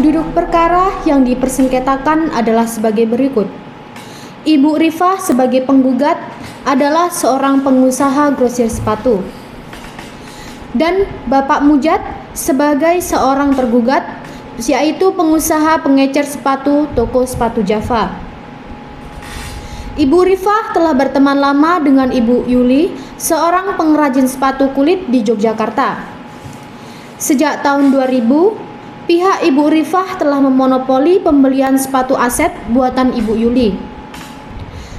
Duduk perkara yang dipersengketakan adalah sebagai berikut. Ibu Rifah sebagai penggugat adalah seorang pengusaha grosir sepatu. Dan Bapak Mujad sebagai seorang tergugat, yaitu pengusaha pengecer sepatu toko sepatu Java. Ibu Rifah telah berteman lama dengan Ibu Yuli, seorang pengrajin sepatu kulit di Yogyakarta. Sejak tahun 2000, pihak Ibu Rifah telah memonopoli pembelian sepatu aset buatan Ibu Yuli.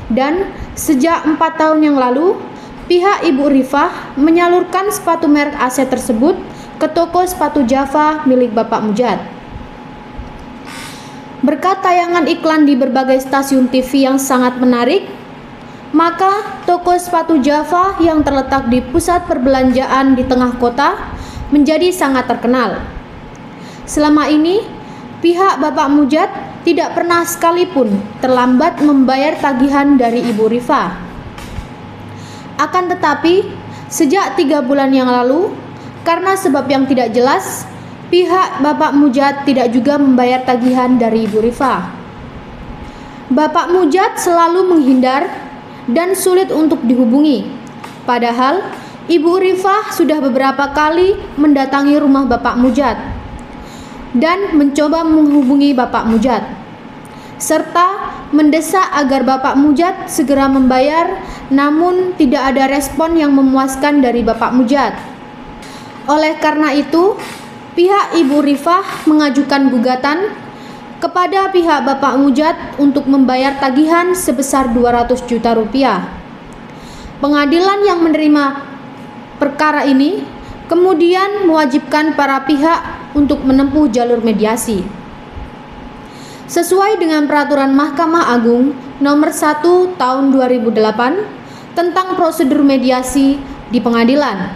Dan sejak 4 tahun yang lalu, pihak Ibu Rifah menyalurkan sepatu merek aset tersebut ke toko sepatu Java milik Bapak Mujad. Berkat tayangan iklan di berbagai stasiun TV yang sangat menarik, maka toko sepatu Java yang terletak di pusat perbelanjaan di tengah kota menjadi sangat terkenal. Selama ini, pihak Bapak Mujad tidak pernah sekalipun terlambat membayar tagihan dari Ibu Rifah. Akan tetapi, sejak 3 bulan yang lalu, karena sebab yang tidak jelas, pihak Bapak Mujad tidak juga membayar tagihan dari Ibu Rifah. Bapak Mujad selalu menghindar dan sulit untuk dihubungi. Padahal, Ibu Rifah sudah beberapa kali mendatangi rumah Bapak Mujad dan mencoba menghubungi Bapak Mujad, serta mendesak agar Bapak Mujad segera membayar, namun tidak ada respon yang memuaskan dari Bapak Mujad. Oleh karena itu, pihak Ibu Rifah mengajukan gugatan kepada pihak Bapak Mujad untuk membayar tagihan sebesar 200 juta rupiah. Pengadilan yang menerima perkara ini kemudian mewajibkan para pihak untuk menempuh jalur mediasi. Sesuai dengan peraturan Mahkamah Agung nomor 1 tahun 2008 tentang prosedur mediasi di pengadilan.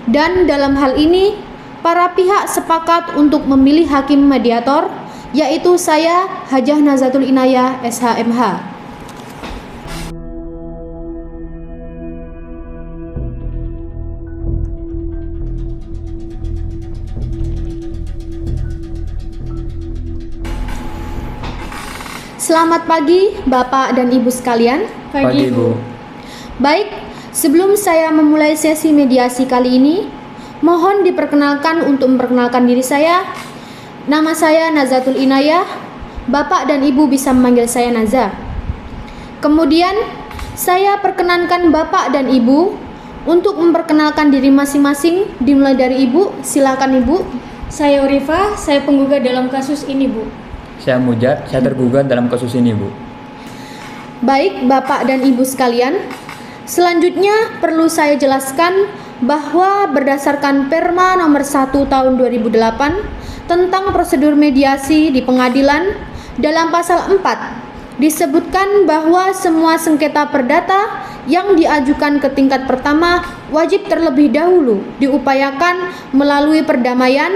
Dan dalam hal ini, para pihak sepakat untuk memilih hakim mediator, yaitu saya, Hajah Nazatul Inayah, SHMH. Selamat pagi Bapak dan Ibu sekalian. Pagi, Bu. Baik, sebelum saya memulai sesi mediasi kali ini, mohon diperkenalkan untuk memperkenalkan diri saya. Nama saya Nazatul Inayah. Bapak dan Ibu bisa memanggil saya Naza. Kemudian, saya perkenankan Bapak dan Ibu untuk memperkenalkan diri masing-masing, dimulai dari Ibu. Silakan Ibu. Saya Rifah, saya penggugat dalam kasus ini, Bu. Saya Mujad, saya tergugat dalam kasus ini, Bu. Baik, Bapak dan Ibu sekalian, selanjutnya perlu saya jelaskan bahwa berdasarkan Perma nomor 1 tahun 2008 tentang prosedur mediasi di pengadilan, dalam pasal 4 disebutkan bahwa semua sengketa perdata yang diajukan ke tingkat pertama wajib terlebih dahulu diupayakan melalui perdamaian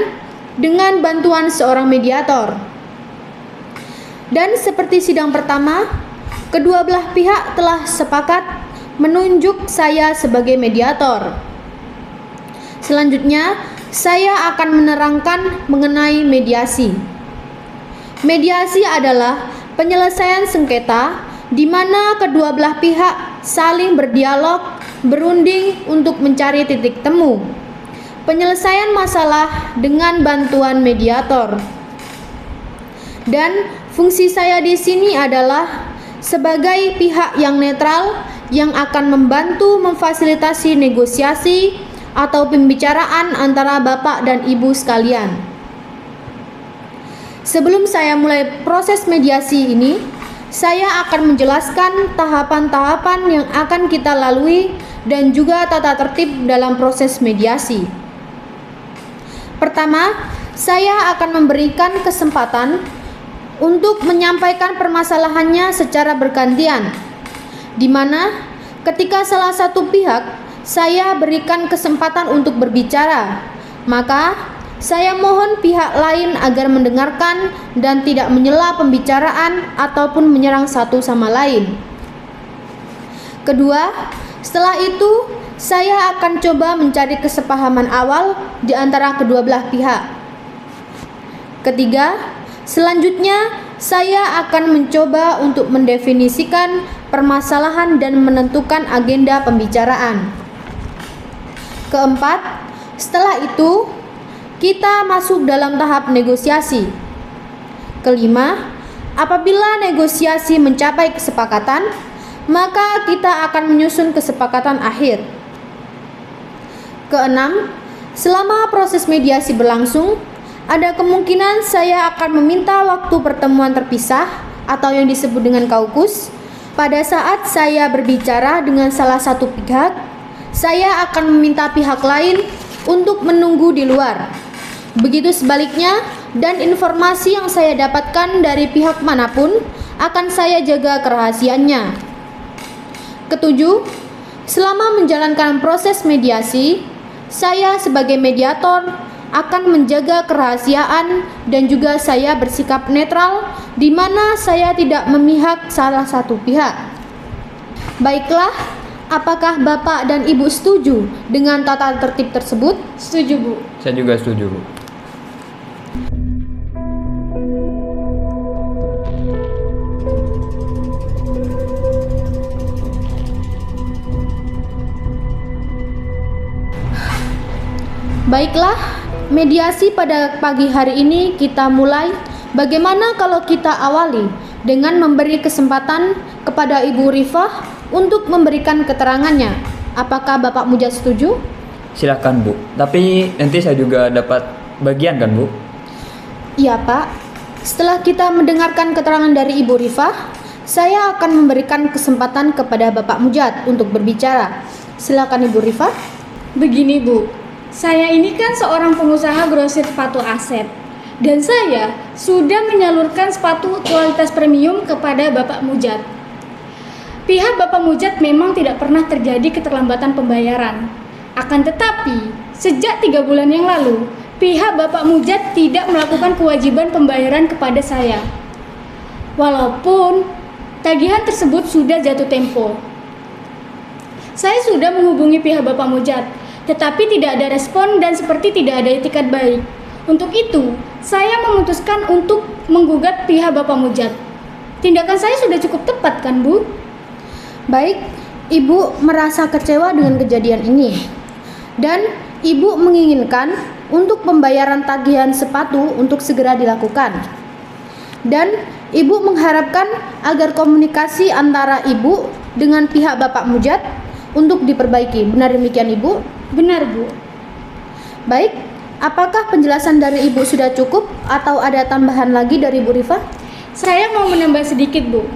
dengan bantuan seorang mediator. Dan seperti sidang pertama, kedua belah pihak telah sepakat menunjuk saya sebagai mediator. Selanjutnya, saya akan menerangkan mengenai mediasi. Mediasi adalah penyelesaian sengketa di mana kedua belah pihak saling berdialog, berunding untuk mencari titik temu. Penyelesaian masalah dengan bantuan mediator. Dan fungsi saya di sini adalah sebagai pihak yang netral yang akan membantu memfasilitasi negosiasi atau pembicaraan antara Bapak dan Ibu sekalian. Sebelum saya mulai proses mediasi ini, saya akan menjelaskan tahapan-tahapan yang akan kita lalui dan juga tata tertib dalam proses mediasi. Pertama, saya akan memberikan kesempatan untuk menyampaikan permasalahannya secara bergantian, di mana ketika salah satu pihak saya berikan kesempatan untuk berbicara, maka saya mohon pihak lain agar mendengarkan dan tidak menyela pembicaraan ataupun menyerang satu sama lain. Kedua, setelah itu saya akan coba mencari kesepahaman awal di antara kedua belah pihak. Ketiga, selanjutnya saya akan mencoba untuk mendefinisikan permasalahan dan menentukan agenda pembicaraan. Keempat, setelah itu kita masuk dalam tahap negosiasi. Kelima, apabila negosiasi mencapai kesepakatan, maka kita akan menyusun kesepakatan akhir. Keenam, selama proses mediasi berlangsung, ada kemungkinan saya akan meminta waktu pertemuan terpisah atau yang disebut dengan kaukus. Pada saat saya berbicara dengan salah satu pihak, saya akan meminta pihak lain untuk menunggu di luar. Begitu sebaliknya, dan informasi yang saya dapatkan dari pihak manapun akan saya jaga kerahasiaannya. Ketujuh, selama menjalankan proses mediasi, saya sebagai mediator akan menjaga kerahasiaan dan juga saya bersikap netral di mana saya tidak memihak salah satu pihak. Baiklah, apakah Bapak dan Ibu setuju dengan tata tertib tersebut? Setuju, Bu. Saya juga setuju, Bu. Baiklah, mediasi pada pagi hari ini kita mulai. Bagaimana kalau kita awali dengan memberi kesempatan kepada Ibu Rifah untuk memberikan keterangannya? Apakah Bapak Mujad setuju? Silakan, Bu. Tapi nanti saya juga dapat bagian kan, Bu? Iya, Pak. Setelah kita mendengarkan keterangan dari Ibu Rifah, saya akan memberikan kesempatan kepada Bapak Mujad untuk berbicara. Silakan Ibu Rifah. Begini, Bu. Saya ini kan seorang pengusaha grosir sepatu Asep. Dan saya sudah menyalurkan sepatu kualitas premium kepada Bapak Mujad. Pihak Bapak Mujad memang tidak pernah terjadi keterlambatan pembayaran. Akan tetapi, sejak 3 bulan yang lalu, pihak Bapak Mujad tidak melakukan kewajiban pembayaran kepada saya. Walaupun tagihan tersebut sudah jatuh tempo. Saya sudah menghubungi pihak Bapak Mujad, tetapi tidak ada respon dan seperti tidak ada itikat baik. Untuk itu, saya memutuskan untuk menggugat pihak Bapak Mujad. Tindakan saya sudah cukup tepat kan, Bu? Baik, Ibu merasa kecewa dengan kejadian ini. Dan Ibu menginginkan untuk pembayaran tagihan sepatu untuk segera dilakukan. Dan Ibu mengharapkan agar komunikasi antara Ibu dengan pihak Bapak Mujad untuk diperbaiki. Benar demikian, Ibu? Benar, Bu. Baik, apakah penjelasan dari Ibu sudah cukup atau ada tambahan lagi dari Ibu Rifah? Saya mau menambah sedikit, Bu.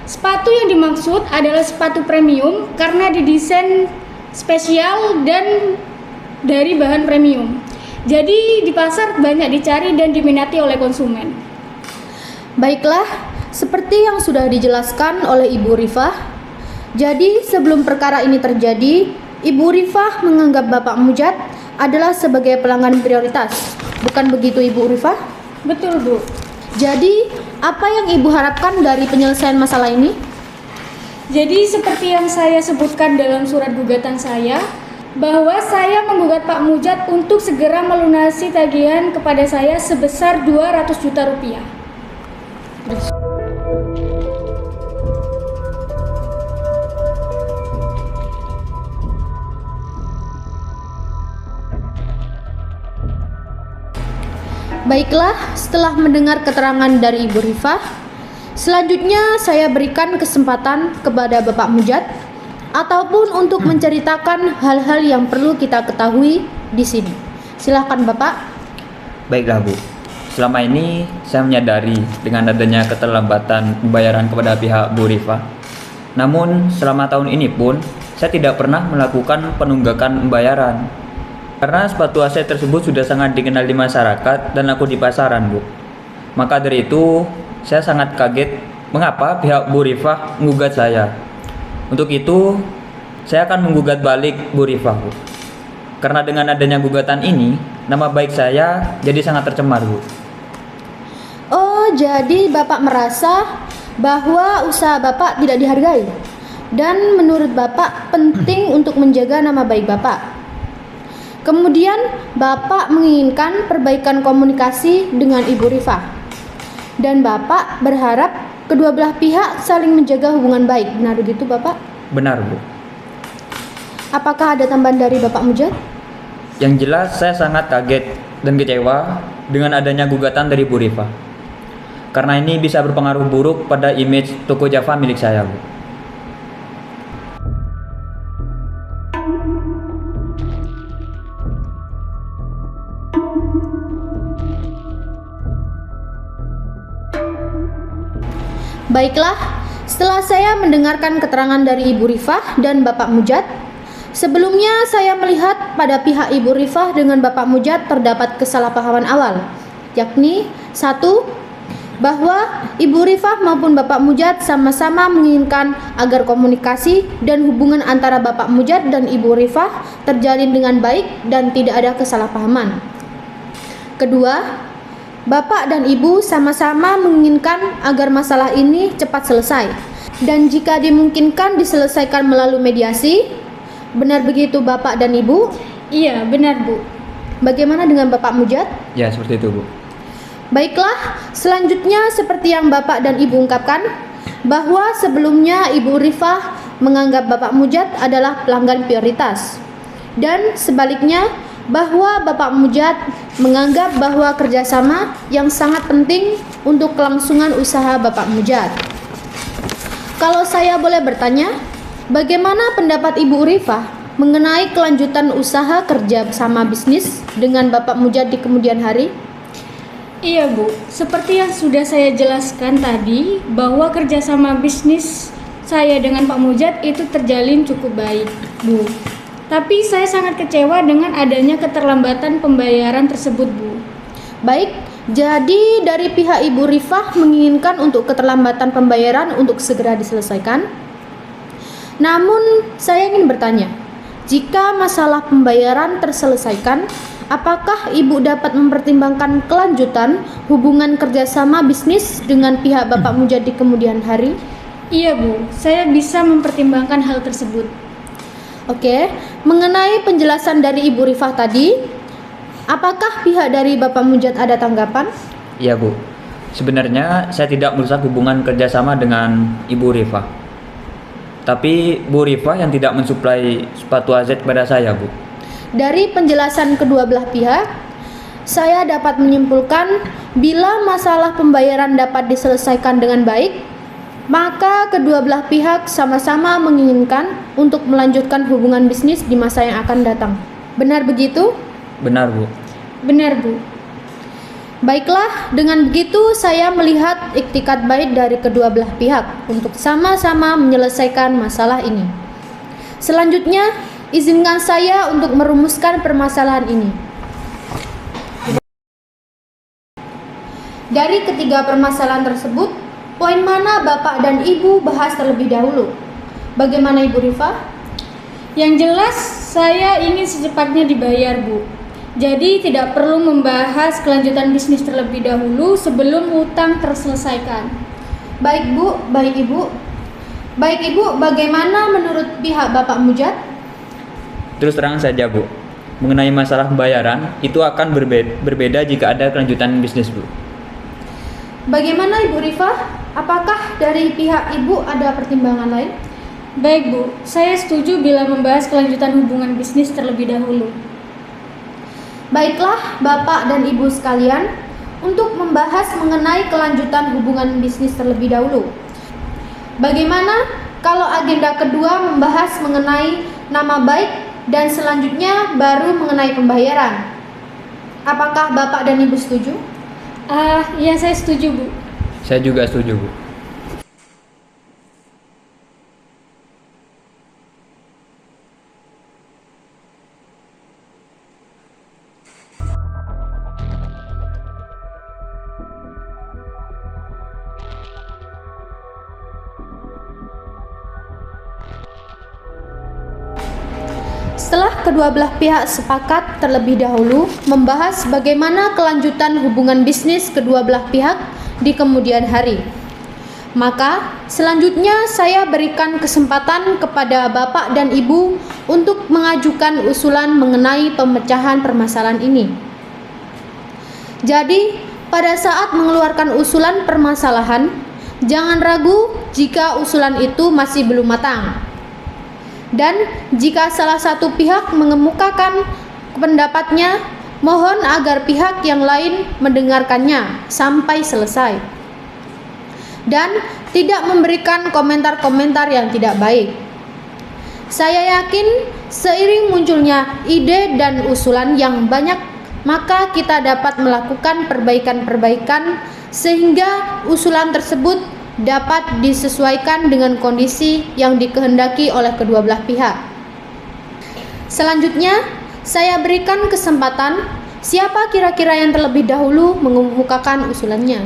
Sepatu yang dimaksud adalah sepatu premium karena didesain spesial dan dari bahan premium. Jadi di pasar banyak dicari dan diminati oleh konsumen. Baiklah, seperti yang sudah dijelaskan oleh Ibu Rifah, jadi sebelum perkara ini terjadi, Ibu Rifah menganggap Bapak Mujad adalah sebagai pelanggan prioritas. Bukan begitu, Ibu Rifah? Betul, Bu. Jadi, apa yang Ibu harapkan dari penyelesaian masalah ini? Jadi seperti yang saya sebutkan dalam surat gugatan saya, bahwa saya menggugat Pak Mujad untuk segera melunasi tagihan kepada saya sebesar 200 juta rupiah. Baiklah, setelah mendengar keterangan dari Ibu Rifah, selanjutnya saya berikan kesempatan kepada Bapak Mujad ataupun untuk menceritakan hal-hal yang perlu kita ketahui di sini. Silakan, Bapak. Baiklah, Bu. Selama ini saya menyadari dengan adanya keterlambatan pembayaran kepada pihak Bu Rifah. Namun selama tahun ini pun saya tidak pernah melakukan penunggakan pembayaran. Karena sepatu Asep tersebut sudah sangat dikenal di masyarakat dan laku di pasaran, Bu. Maka dari itu, saya sangat kaget mengapa pihak Bu Rifah menggugat saya. Untuk itu, saya akan menggugat balik Bu Rifah, Bu. Karena dengan adanya gugatan ini, nama baik saya jadi sangat tercemar, Bu. Oh, jadi Bapak merasa bahwa usaha Bapak tidak dihargai. Dan menurut Bapak penting untuk menjaga nama baik Bapak. Kemudian Bapak menginginkan perbaikan komunikasi dengan Ibu Rifah. Dan Bapak berharap kedua belah pihak saling menjaga hubungan baik. Benar begitu Bapak? Benar, Bu. Apakah ada tambahan dari Bapak Mujad? Yang jelas saya sangat kaget dan kecewa dengan adanya gugatan dari Bu Rifah. Karena ini bisa berpengaruh buruk pada image toko Java milik saya, Bu. Baiklah, setelah saya mendengarkan keterangan dari Ibu Rifah dan Bapak Mujad, sebelumnya saya melihat pada pihak Ibu Rifah dengan Bapak Mujad terdapat kesalahpahaman awal, yakni 1. Bahwa Ibu Rifah maupun Bapak Mujad sama-sama menginginkan agar komunikasi dan hubungan antara Bapak Mujad dan Ibu Rifah terjalin dengan baik dan tidak ada kesalahpahaman. Kedua, Bapak dan Ibu sama-sama menginginkan agar masalah ini cepat selesai dan jika dimungkinkan diselesaikan melalui mediasi. Benar begitu Bapak dan Ibu? Iya, benar Bu. Bagaimana dengan Bapak Mujad? Ya, seperti itu, Bu. Baiklah, selanjutnya seperti yang Bapak dan Ibu ungkapkan, bahwa sebelumnya Ibu Rifah menganggap Bapak Mujad adalah pelanggan prioritas. Dan sebaliknya, bahwa Bapak Mujad menganggap bahwa kerjasama yang sangat penting untuk kelangsungan usaha Bapak Mujad. Kalau saya boleh bertanya, bagaimana pendapat Ibu Rifah mengenai kelanjutan usaha kerja sama bisnis dengan Bapak Mujad di kemudian hari? Iya Bu, seperti yang sudah saya jelaskan tadi, bahwa kerjasama bisnis saya dengan Pak Mujad itu terjalin cukup baik Bu. Tapi saya sangat kecewa dengan adanya keterlambatan pembayaran tersebut Bu. Baik, jadi dari pihak Ibu Rifah menginginkan untuk keterlambatan pembayaran untuk segera diselesaikan. Namun saya ingin bertanya, jika masalah pembayaran terselesaikan, apakah Ibu dapat mempertimbangkan kelanjutan hubungan kerjasama bisnis dengan pihak Bapak Mujad di kemudian hari? Iya Bu, saya bisa mempertimbangkan hal tersebut. Oke, mengenai penjelasan dari Ibu Rifah tadi, apakah pihak dari Bapak Mujad ada tanggapan? Iya, Bu. Sebenarnya saya tidak merusak hubungan kerjasama dengan Ibu Rifah. Tapi Bu Rifah yang tidak mensuplai sepatu AZ kepada saya, Bu. Dari penjelasan kedua belah pihak, saya dapat menyimpulkan bila masalah pembayaran dapat diselesaikan dengan baik, maka kedua belah pihak sama-sama menginginkan untuk melanjutkan hubungan bisnis di masa yang akan datang. Benar begitu? Benar, Bu. Benar Bu. Baiklah, dengan begitu saya melihat iktikat baik dari kedua belah pihak untuk sama-sama menyelesaikan masalah ini. Selanjutnya, izinkan saya untuk merumuskan permasalahan ini. Dari ketiga permasalahan tersebut, poin mana Bapak dan Ibu bahas terlebih dahulu? Bagaimana Ibu Rifah? Yang jelas saya ingin secepatnya dibayar Bu. Jadi tidak perlu membahas kelanjutan bisnis terlebih dahulu sebelum utang terselesaikan. Baik Bu, baik Ibu. Baik Ibu, bagaimana menurut pihak Bapak Mujad? Terus terang saja, Bu. Mengenai masalah pembayaran, itu akan berbeda jika ada kelanjutan bisnis, Bu. Bagaimana Ibu Rifah? Apakah dari pihak Ibu ada pertimbangan lain? Baik Bu, saya setuju bila membahas kelanjutan hubungan bisnis terlebih dahulu. Baiklah Bapak dan Ibu sekalian, untuk membahas mengenai kelanjutan hubungan bisnis terlebih dahulu. Bagaimana kalau agenda kedua membahas mengenai nama baik dan selanjutnya baru mengenai pembayaran? Apakah Bapak dan Ibu setuju? Ya saya setuju Bu. Saya juga setuju, Bu. Setelah kedua belah pihak sepakat terlebih dahulu membahas bagaimana kelanjutan hubungan bisnis kedua belah pihak di kemudian hari, Maka selanjutnya saya berikan kesempatan kepada Bapak dan Ibu untuk mengajukan usulan mengenai pemecahan permasalahan ini. Jadi, pada saat mengeluarkan usulan permasalahan, jangan ragu jika usulan itu masih belum matang. Dan jika salah satu pihak mengemukakan pendapatnya, mohon agar pihak yang lain mendengarkannya sampai selesai dan tidak memberikan komentar-komentar yang tidak baik. Saya yakin seiring munculnya ide dan usulan yang banyak, maka kita dapat melakukan perbaikan-perbaikan sehingga usulan tersebut dapat disesuaikan dengan kondisi yang dikehendaki oleh kedua belah pihak. Selanjutnya, saya berikan kesempatan siapa kira-kira yang terlebih dahulu mengemukakan usulannya.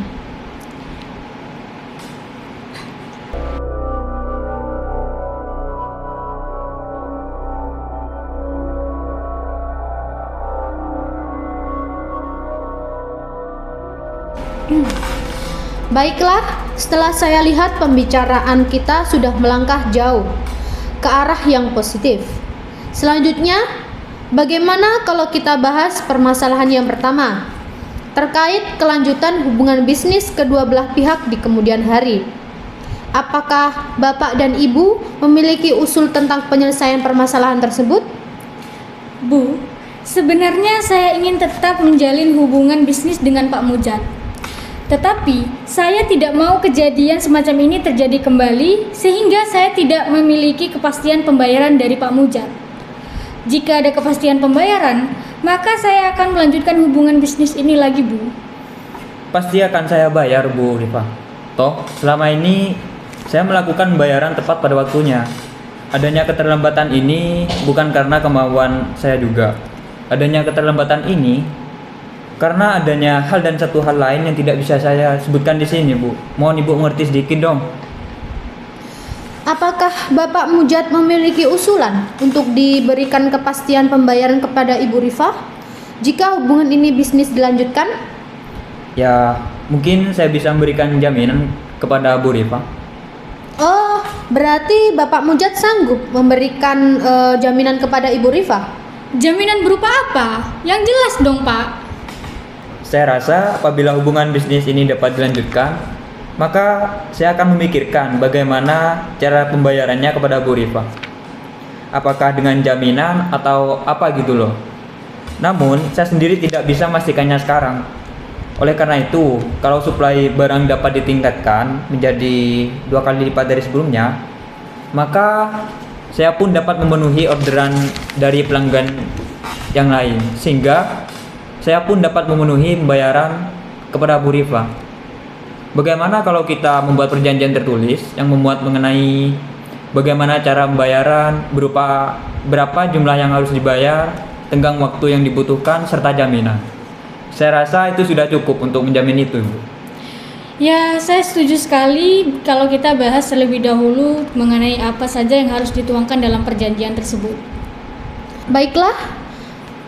Baiklah, setelah saya lihat pembicaraan kita sudah melangkah jauh ke arah yang positif. Selanjutnya, bagaimana kalau kita bahas permasalahan yang pertama terkait kelanjutan hubungan bisnis kedua belah pihak di kemudian hari? Apakah Bapak dan Ibu memiliki usul tentang penyelesaian permasalahan tersebut? Bu, sebenarnya saya ingin tetap menjalin hubungan bisnis dengan Pak Mujad. Tetapi, saya tidak mau kejadian semacam ini terjadi kembali sehingga saya tidak memiliki kepastian pembayaran dari Pak Mujad. Jika ada kepastian pembayaran, maka saya akan melanjutkan hubungan bisnis ini lagi, Bu. Pasti akan saya bayar, Bu Rifa. Toh, selama ini saya melakukan pembayaran tepat pada waktunya. Adanya keterlambatan ini bukan karena kemauan saya juga. Adanya keterlambatan ini karena adanya hal dan satu hal lain yang tidak bisa saya sebutkan di sini, Bu. Mohon Ibu mengerti sedikit dong. Apakah Bapak Mujad memiliki usulan untuk diberikan kepastian pembayaran kepada Ibu Rifah jika hubungan ini bisnis dilanjutkan? Ya, mungkin saya bisa memberikan jaminan kepada Bu Rifa. Oh, berarti Bapak Mujad sanggup memberikan jaminan kepada Ibu Rifah? Jaminan berupa apa? Yang jelas dong, Pak. Saya rasa apabila hubungan bisnis ini dapat dilanjutkan, maka saya akan memikirkan bagaimana cara pembayarannya kepada Bu Rifa. Apakah dengan jaminan atau apa gitu loh. Namun, saya sendiri tidak bisa memastikannya sekarang. Oleh karena itu, kalau suplai barang dapat ditingkatkan menjadi 2 kali lipat dari sebelumnya, maka saya pun dapat memenuhi orderan dari pelanggan yang lain, sehingga saya pun dapat memenuhi pembayaran kepada Bu Rifa. Bagaimana kalau kita membuat perjanjian tertulis yang memuat mengenai bagaimana cara pembayaran, berupa berapa jumlah yang harus dibayar, tenggang waktu yang dibutuhkan, serta jaminan. Saya rasa itu sudah cukup untuk menjamin itu, Bu. Ya, saya setuju sekali kalau kita bahas terlebih dahulu mengenai apa saja yang harus dituangkan dalam perjanjian tersebut. Baiklah,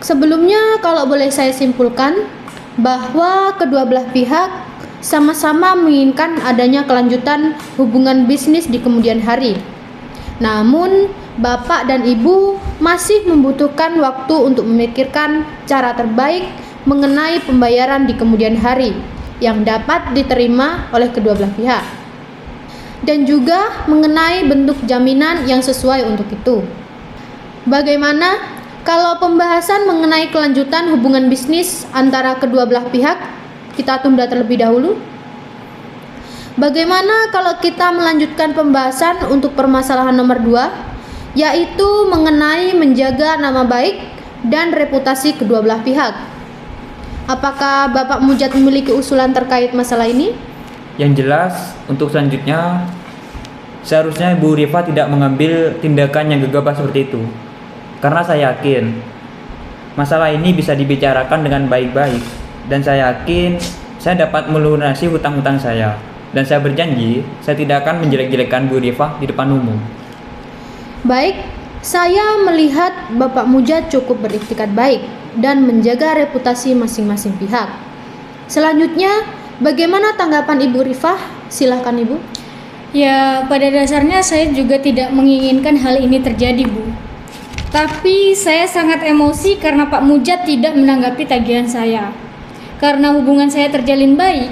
sebelumnya kalau boleh saya simpulkan bahwa kedua belah pihak sama-sama menginginkan adanya kelanjutan hubungan bisnis di kemudian hari. Namun, Bapak dan Ibu masih membutuhkan waktu untuk memikirkan cara terbaik mengenai pembayaran di kemudian hari yang dapat diterima oleh kedua belah pihak, dan juga mengenai bentuk jaminan yang sesuai untuk itu. Bagaimana kalau pembahasan mengenai kelanjutan hubungan bisnis antara kedua belah pihak kita tunda terlebih dahulu? Bagaimana kalau kita melanjutkan pembahasan untuk permasalahan nomor 2, yaitu mengenai menjaga nama baik dan reputasi kedua belah pihak? Apakah Bapak Mujad memiliki usulan terkait masalah ini? Yang jelas, untuk selanjutnya, seharusnya Bu Rifa tidak mengambil tindakan yang gegabah seperti itu. Karena saya yakin masalah ini bisa dibicarakan dengan baik-baik, dan saya yakin saya dapat melunasi hutang-hutang saya, dan saya berjanji saya tidak akan menjelek-jelekan Bu Rifa di depan umum. Baik, saya melihat Bapak Mujad cukup beriktikat baik dan menjaga reputasi masing-masing pihak. Selanjutnya, bagaimana tanggapan Ibu Rifah? Silakan Ibu. Ya, pada dasarnya saya juga tidak menginginkan hal ini terjadi, Bu. Tapi saya sangat emosi karena Pak Mujad tidak menanggapi tagihan saya. Karena hubungan saya terjalin baik,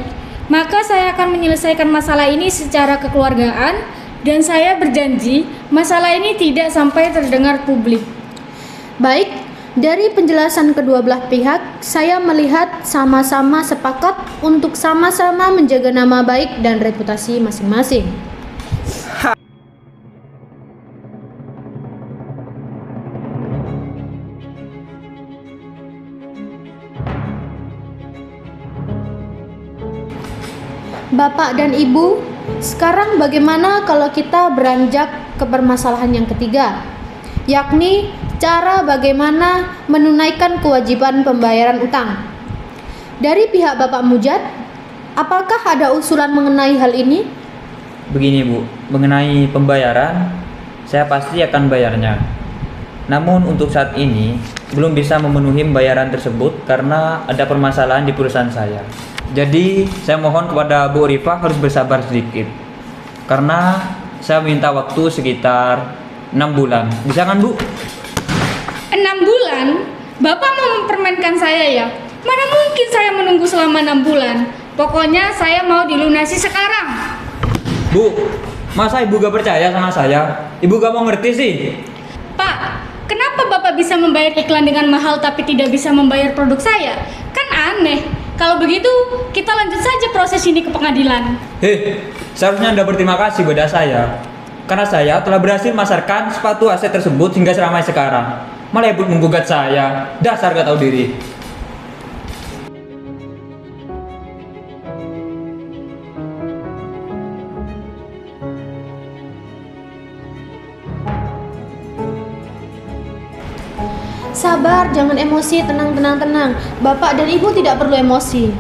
maka saya akan menyelesaikan masalah ini secara kekeluargaan dan saya berjanji masalah ini tidak sampai terdengar publik. Baik, dari penjelasan kedua belah pihak, saya melihat sama-sama sepakat untuk sama-sama menjaga nama baik dan reputasi masing-masing. Bapak dan Ibu, sekarang bagaimana kalau kita beranjak ke permasalahan yang ketiga, yakni cara bagaimana menunaikan kewajiban pembayaran utang. Dari pihak Bapak Mujad, apakah ada usulan mengenai hal ini? Begini Bu, mengenai pembayaran, saya pasti akan bayarnya. Namun untuk saat ini, belum bisa memenuhi pembayaran tersebut karena ada permasalahan di perusahaan saya. Jadi, saya mohon kepada Bu Rifah harus bersabar sedikit. Karena saya minta waktu sekitar 6 bulan. Bisa kan Bu? 6 bulan? Bapak mau mempermainkan saya ya? Mana mungkin saya menunggu selama 6 bulan? Pokoknya saya mau dilunasi sekarang. Bu, masa Ibu gak percaya sama saya? Ibu gak mau ngerti sih? Pak, kenapa Bapak bisa membayar iklan dengan mahal tapi tidak bisa membayar produk saya? Kan aneh. Kalau begitu, kita lanjut saja proses ini ke pengadilan. Seharusnya Anda berterima kasih pada saya. Karena saya telah berhasil memasarkan sepatu aset tersebut hingga seramai sekarang. Malah Ibu menggugat saya. Dasar gak tahu diri. Sabar, jangan emosi, tenang. Bapak dan Ibu tidak perlu emosi.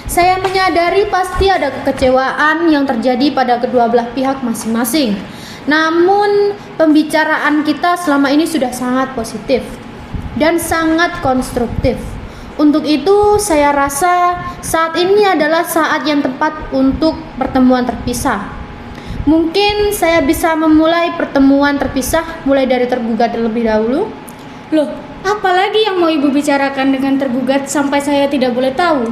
Saya menyadari pasti ada kekecewaan yang terjadi pada kedua belah pihak masing-masing. Namun, pembicaraan kita selama ini sudah sangat positif dan sangat konstruktif. Untuk itu, saya rasa saat ini adalah saat yang tepat untuk pertemuan terpisah. Mungkin saya bisa memulai pertemuan terpisah mulai dari tergugat terlebih dahulu. Loh, apalagi yang mau Ibu bicarakan dengan tergugat sampai saya tidak boleh tahu?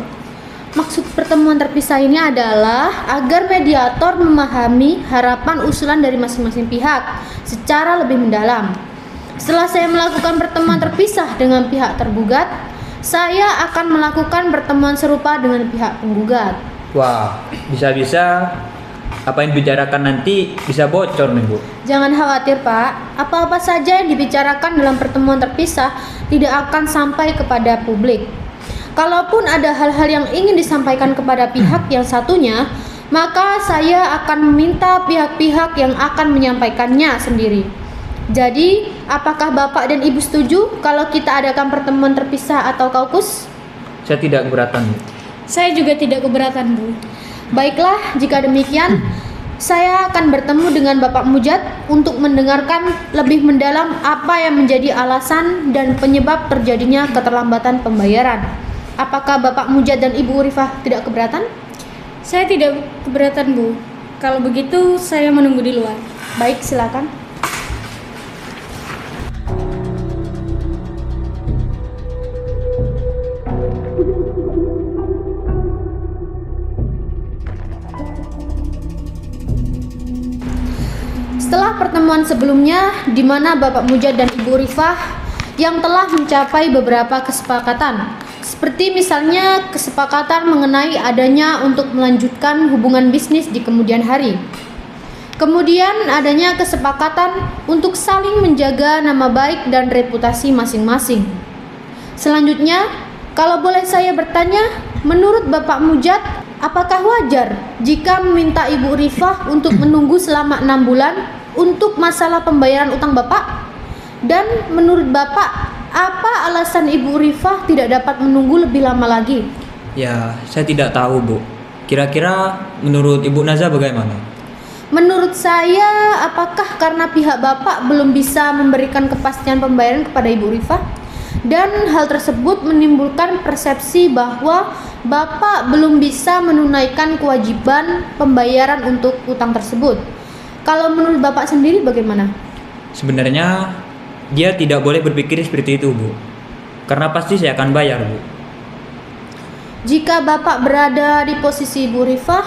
Maksud pertemuan terpisah ini adalah agar mediator memahami harapan usulan dari masing-masing pihak secara lebih mendalam. Setelah saya melakukan pertemuan terpisah dengan pihak tergugat, saya akan melakukan pertemuan serupa dengan pihak penggugat. Wah, bisa-bisa apa yang dibicarakan nanti bisa bocor nih Bu. Jangan khawatir Pak, apa-apa saja yang dibicarakan dalam pertemuan terpisah tidak akan sampai kepada publik. Kalaupun ada hal-hal yang ingin disampaikan kepada pihak yang satunya, maka saya akan meminta pihak-pihak yang akan menyampaikannya sendiri. Jadi, apakah Bapak dan Ibu setuju kalau kita adakan pertemuan terpisah atau kaukus? Saya tidak keberatan Bu. Saya juga tidak keberatan, Bu. Baiklah, jika demikian, saya akan bertemu dengan Bapak Mujad untuk mendengarkan lebih mendalam apa yang menjadi alasan dan penyebab terjadinya keterlambatan pembayaran. Apakah Bapak Mujad dan Ibu Rifah tidak keberatan? Saya tidak keberatan, Bu. Kalau begitu, saya menunggu di luar. Baik, silakan. Setelah pertemuan sebelumnya, di mana Bapak Mujad dan Ibu Rifah yang telah mencapai beberapa kesepakatan, seperti misalnya kesepakatan mengenai adanya untuk melanjutkan hubungan bisnis di kemudian hari. Kemudian adanya kesepakatan untuk saling menjaga nama baik dan reputasi masing-masing. Selanjutnya, kalau boleh saya bertanya, menurut Bapak Mujad, apakah wajar jika meminta Ibu Rifah untuk menunggu selama 6 bulan untuk masalah pembayaran utang Bapak? Dan menurut Bapak, apa alasan Ibu Rifah tidak dapat menunggu lebih lama lagi? Ya, saya tidak tahu Bu. Kira-kira menurut Ibu Naza bagaimana? Menurut saya, apakah karena pihak Bapak belum bisa memberikan kepastian pembayaran kepada Ibu Rifah? Dan hal tersebut menimbulkan persepsi bahwa Bapak belum bisa menunaikan kewajiban pembayaran untuk utang tersebut. Kalau menurut Bapak sendiri bagaimana? Sebenarnya dia tidak boleh berpikir seperti itu, Bu. Karena pasti saya akan bayar, Bu. Jika Bapak berada di posisi Ibu Rifah,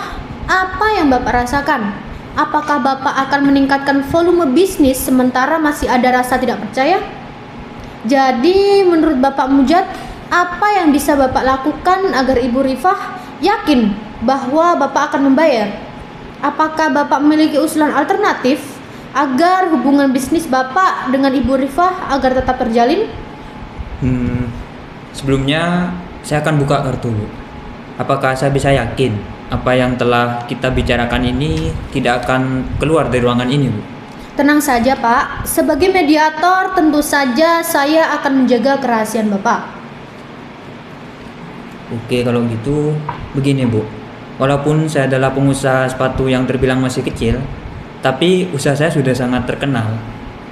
apa yang Bapak rasakan? Apakah Bapak akan meningkatkan volume bisnis sementara masih ada rasa tidak percaya? Jadi menurut Bapak Mujad, apa yang bisa Bapak lakukan agar Ibu Rifah yakin bahwa Bapak akan membayar? Apakah Bapak memiliki usulan alternatif agar hubungan bisnis Bapak dengan Ibu Rifah agar tetap terjalin? Sebelumnya saya akan buka kartu, Bu. Apakah saya bisa yakin apa yang telah kita bicarakan ini tidak akan keluar dari ruangan ini, Bu? Tenang saja, Pak. Sebagai mediator, tentu saja saya akan menjaga kerahasiaan Bapak. Oke, kalau gitu begini, Bu. Walaupun saya adalah pengusaha sepatu yang terbilang masih kecil, tapi usaha saya sudah sangat terkenal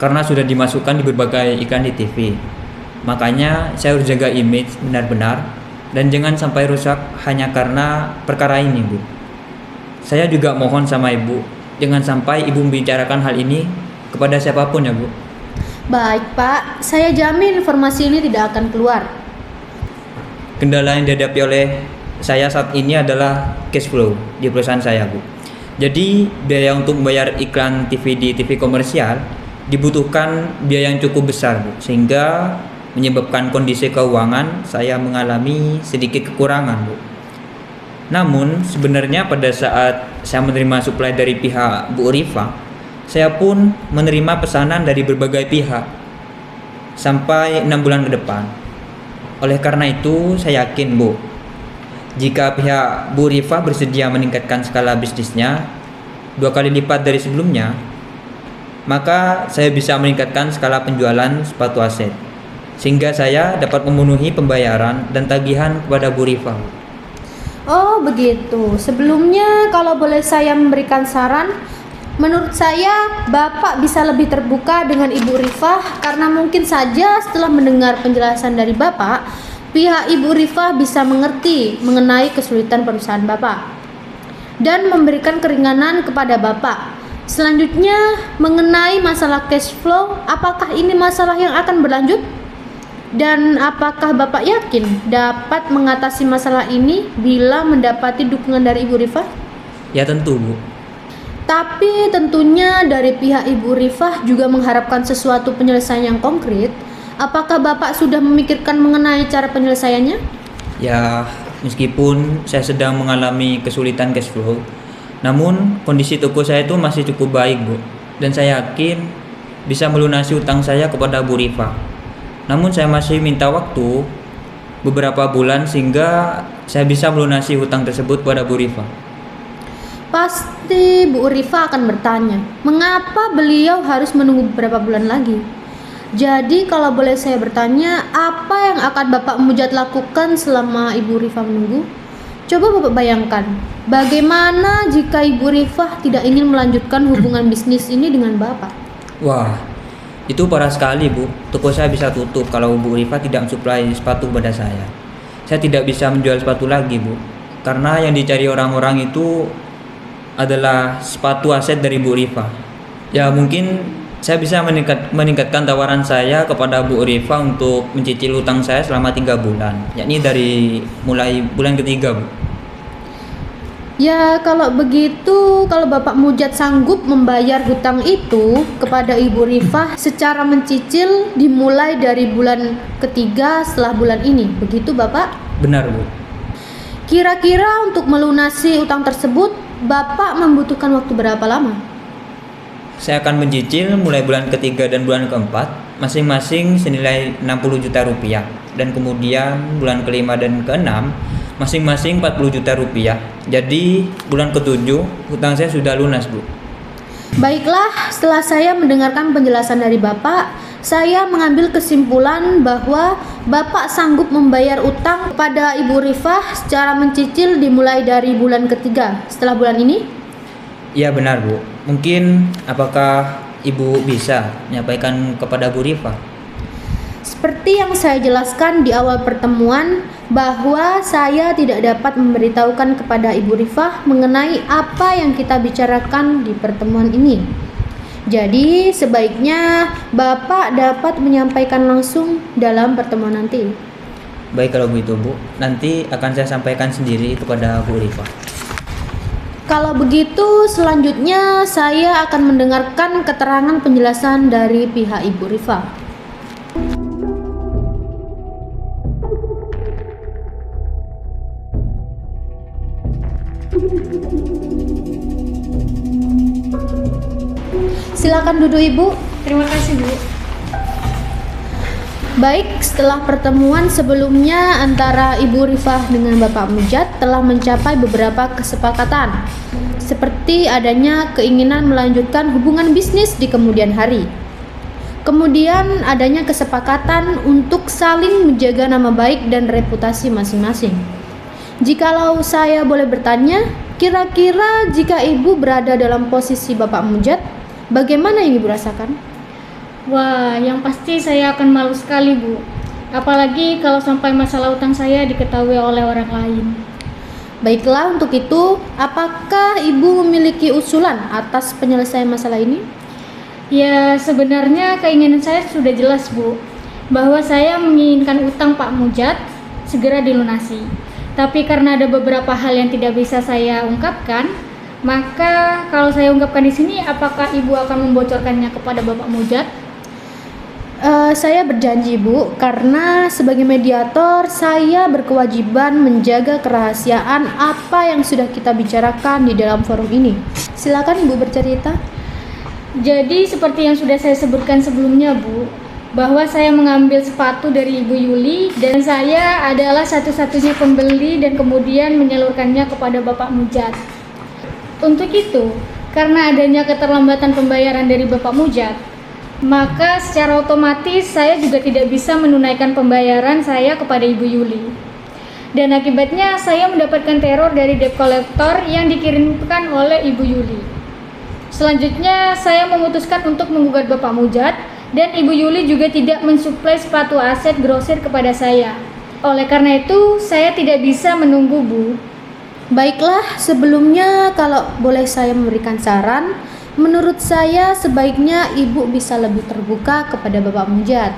karena sudah dimasukkan di berbagai iklan di TV. Makanya saya harus jaga image benar-benar dan jangan sampai rusak hanya karena perkara ini, Bu. Saya juga mohon sama Ibu, jangan sampai Ibu membicarakan hal ini kepada siapapun ya, Bu. Baik, Pak. Saya jamin informasi ini tidak akan keluar. Kendala yang dihadapi oleh saya saat ini adalah cash flow di perusahaan saya, Bu. Jadi biaya untuk membayar iklan TV di TV komersial dibutuhkan biaya yang cukup besar, Bu, sehingga menyebabkan kondisi keuangan saya mengalami sedikit kekurangan, Bu. Namun sebenarnya pada saat saya menerima suplai dari pihak Bu Rifah, saya pun menerima pesanan dari berbagai pihak sampai 6 bulan ke depan. Oleh karena itu saya yakin, Bu, jika pihak Bu Rifah bersedia meningkatkan skala bisnisnya 2 kali lipat dari sebelumnya, maka saya bisa meningkatkan skala penjualan sepatu aset, sehingga saya dapat memenuhi pembayaran dan tagihan kepada Bu Rifah. Oh, begitu. Sebelumnya, kalau boleh saya memberikan saran, menurut saya Bapak bisa lebih terbuka dengan Ibu Rifah karena mungkin saja setelah mendengar penjelasan dari Bapak, pihak Ibu Rifah bisa mengerti mengenai kesulitan perusahaan Bapak dan memberikan keringanan kepada Bapak. Selanjutnya, mengenai masalah cash flow, apakah ini masalah yang akan berlanjut? Dan apakah Bapak yakin dapat mengatasi masalah ini bila mendapati dukungan dari Ibu Rifah? Ya tentu, Bu. Tapi tentunya dari pihak Ibu Rifah juga mengharapkan sesuatu penyelesaian yang konkret. Apakah Bapak sudah memikirkan mengenai cara penyelesaiannya? Ya, meskipun saya sedang mengalami kesulitan cash flow, namun kondisi toko saya itu masih cukup baik, Bu. Dan saya yakin bisa melunasi utang saya kepada Bu Rifah. Namun saya masih minta waktu beberapa bulan sehingga saya bisa melunasi hutang tersebut kepada Bu Rifah. Pasti Bu Rifah akan bertanya, mengapa beliau harus menunggu beberapa bulan lagi? Jadi kalau boleh saya bertanya, apa yang akan Bapak Mujad lakukan selama Ibu Rifah menunggu? Coba Bapak bayangkan, bagaimana jika Ibu Rifah tidak ingin melanjutkan hubungan bisnis ini dengan Bapak? Wah, itu parah sekali, Bu. Toko saya bisa tutup kalau Bu Rifah tidak mensuplai sepatu pada saya. Saya tidak bisa menjual sepatu lagi, Bu. Karena yang dicari orang-orang itu adalah sepatu aset dari Bu Rifah. Ya mungkin saya bisa meningkatkan tawaran saya kepada Bu Rifah untuk mencicil hutang saya selama 3 bulan, yakni dari mulai bulan ketiga, Bu. Ya kalau begitu, kalau Bapak Mujad sanggup membayar hutang itu kepada Ibu Rifah secara mencicil dimulai dari bulan ketiga setelah bulan ini, begitu Bapak? Benar, Bu. Kira-kira untuk melunasi utang tersebut Bapak membutuhkan waktu berapa lama? Saya akan mencicil mulai bulan ketiga dan bulan keempat masing-masing senilai 60 juta rupiah, dan kemudian bulan kelima dan keenam masing-masing 40 juta rupiah. Jadi bulan ketujuh hutang saya sudah lunas, Bu. Baiklah, setelah saya mendengarkan penjelasan dari Bapak, saya mengambil kesimpulan bahwa Bapak sanggup membayar utang kepada Ibu Rifah secara mencicil dimulai dari bulan ketiga setelah bulan ini? Iya benar, Bu. Mungkin apakah Ibu bisa menyampaikan kepada Bu Rifah? Seperti yang saya jelaskan di awal pertemuan, bahwa saya tidak dapat memberitahukan kepada Ibu Rifah mengenai apa yang kita bicarakan di pertemuan ini. Jadi sebaiknya Bapak dapat menyampaikan langsung dalam pertemuan nanti. Baik kalau begitu Bu, nanti akan saya sampaikan sendiri kepada Bu Rifah. Kalau begitu selanjutnya saya akan mendengarkan keterangan penjelasan dari pihak Ibu Rifah. Silakan duduk Ibu. Terima kasih, Bu. Baik, setelah pertemuan sebelumnya antara Ibu Rifah dengan Bapak Mujad telah mencapai beberapa kesepakatan, seperti adanya keinginan melanjutkan hubungan bisnis di kemudian hari. Kemudian adanya kesepakatan untuk saling menjaga nama baik dan reputasi masing-masing. Jikalau saya boleh bertanya, kira-kira jika Ibu berada dalam posisi Bapak Mujad, bagaimana yang Ibu rasakan? Wah, yang pasti saya akan malu sekali, Bu. Apalagi kalau sampai masalah utang saya diketahui oleh orang lain. Baiklah, untuk itu, apakah Ibu memiliki usulan atas penyelesaian masalah ini? Ya, sebenarnya keinginan saya sudah jelas, Bu, bahwa saya menginginkan utang Pak Mujad segera dilunasi. Tapi karena ada beberapa hal yang tidak bisa saya ungkapkan, maka kalau saya ungkapkan di sini, apakah Ibu akan membocorkannya kepada Bapak Mujad? Saya berjanji Bu, karena sebagai mediator saya berkewajiban menjaga kerahasiaan apa yang sudah kita bicarakan di dalam forum ini. Silakan Ibu bercerita. Jadi seperti yang sudah saya sebutkan sebelumnya, Bu, bahwa saya mengambil sepatu dari Ibu Yuli dan saya adalah satu-satunya pembeli dan kemudian menyalurkannya kepada Bapak Mujad. Untuk itu, karena adanya keterlambatan pembayaran dari Bapak Mujad, maka secara otomatis saya juga tidak bisa menunaikan pembayaran saya kepada Ibu Yuli. Dan akibatnya saya mendapatkan teror dari debt collector yang dikirimkan oleh Ibu Yuli. Selanjutnya saya memutuskan untuk menggugat Bapak Mujad dan Ibu Yuli juga tidak mensuplai sepatu aset grosir kepada saya. Oleh karena itu, saya tidak bisa menunggu, Bu. Baiklah, sebelumnya kalau boleh saya memberikan saran, menurut saya sebaiknya Ibu bisa lebih terbuka kepada Bapak Mujad.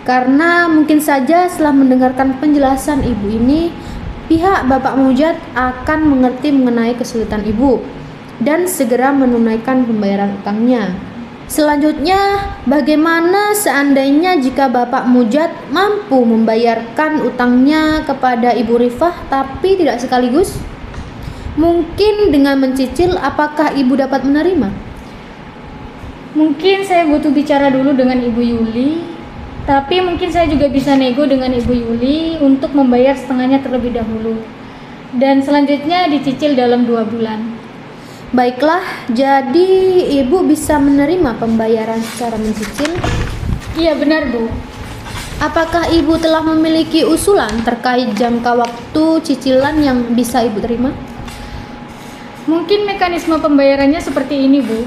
Karena mungkin saja setelah mendengarkan penjelasan Ibu ini, pihak Bapak Mujad akan mengerti mengenai kesulitan Ibu dan segera menunaikan pembayaran utangnya. Selanjutnya, bagaimana seandainya jika Bapak Mujad mampu membayarkan utangnya kepada Ibu Rifah tapi tidak sekaligus? Mungkin dengan mencicil, apakah Ibu dapat menerima? Mungkin saya butuh bicara dulu dengan Ibu Yuli, tapi mungkin saya juga bisa nego dengan Ibu Yuli untuk membayar setengahnya terlebih dahulu dan selanjutnya dicicil dalam 2 bulan. Baiklah, jadi Ibu bisa menerima pembayaran secara mencicil? Iya benar, Bu. Apakah Ibu telah memiliki usulan terkait jangka waktu cicilan yang bisa Ibu terima? Mungkin mekanisme pembayarannya seperti ini, Bu.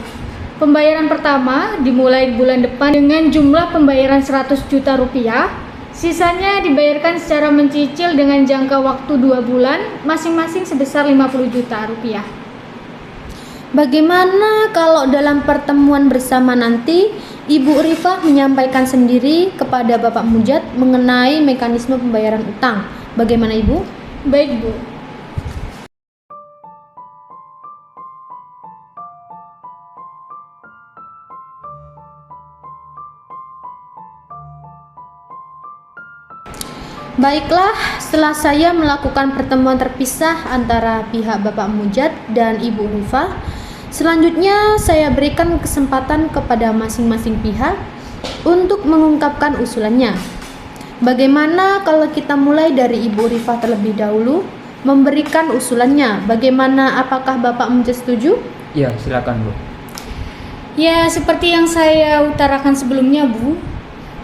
Pembayaran pertama dimulai bulan depan dengan jumlah pembayaran 100 juta rupiah. Sisanya dibayarkan secara mencicil dengan jangka waktu 2 bulan, masing-masing sebesar 50 juta rupiah. Bagaimana kalau dalam pertemuan bersama nanti Ibu Rifah menyampaikan sendiri kepada Bapak Mujad mengenai mekanisme pembayaran utang? Bagaimana Ibu? Baik, Bu. Baiklah, setelah saya melakukan pertemuan terpisah antara pihak Bapak Mujad dan Ibu Rifah, selanjutnya saya berikan kesempatan kepada masing-masing pihak untuk mengungkapkan usulannya. Bagaimana kalau kita mulai dari Ibu Rifah terlebih dahulu memberikan usulannya? Bagaimana, apakah Bapak Mujad setuju? Ya, silakan Bu. Ya, seperti yang saya utarakan sebelumnya, Bu,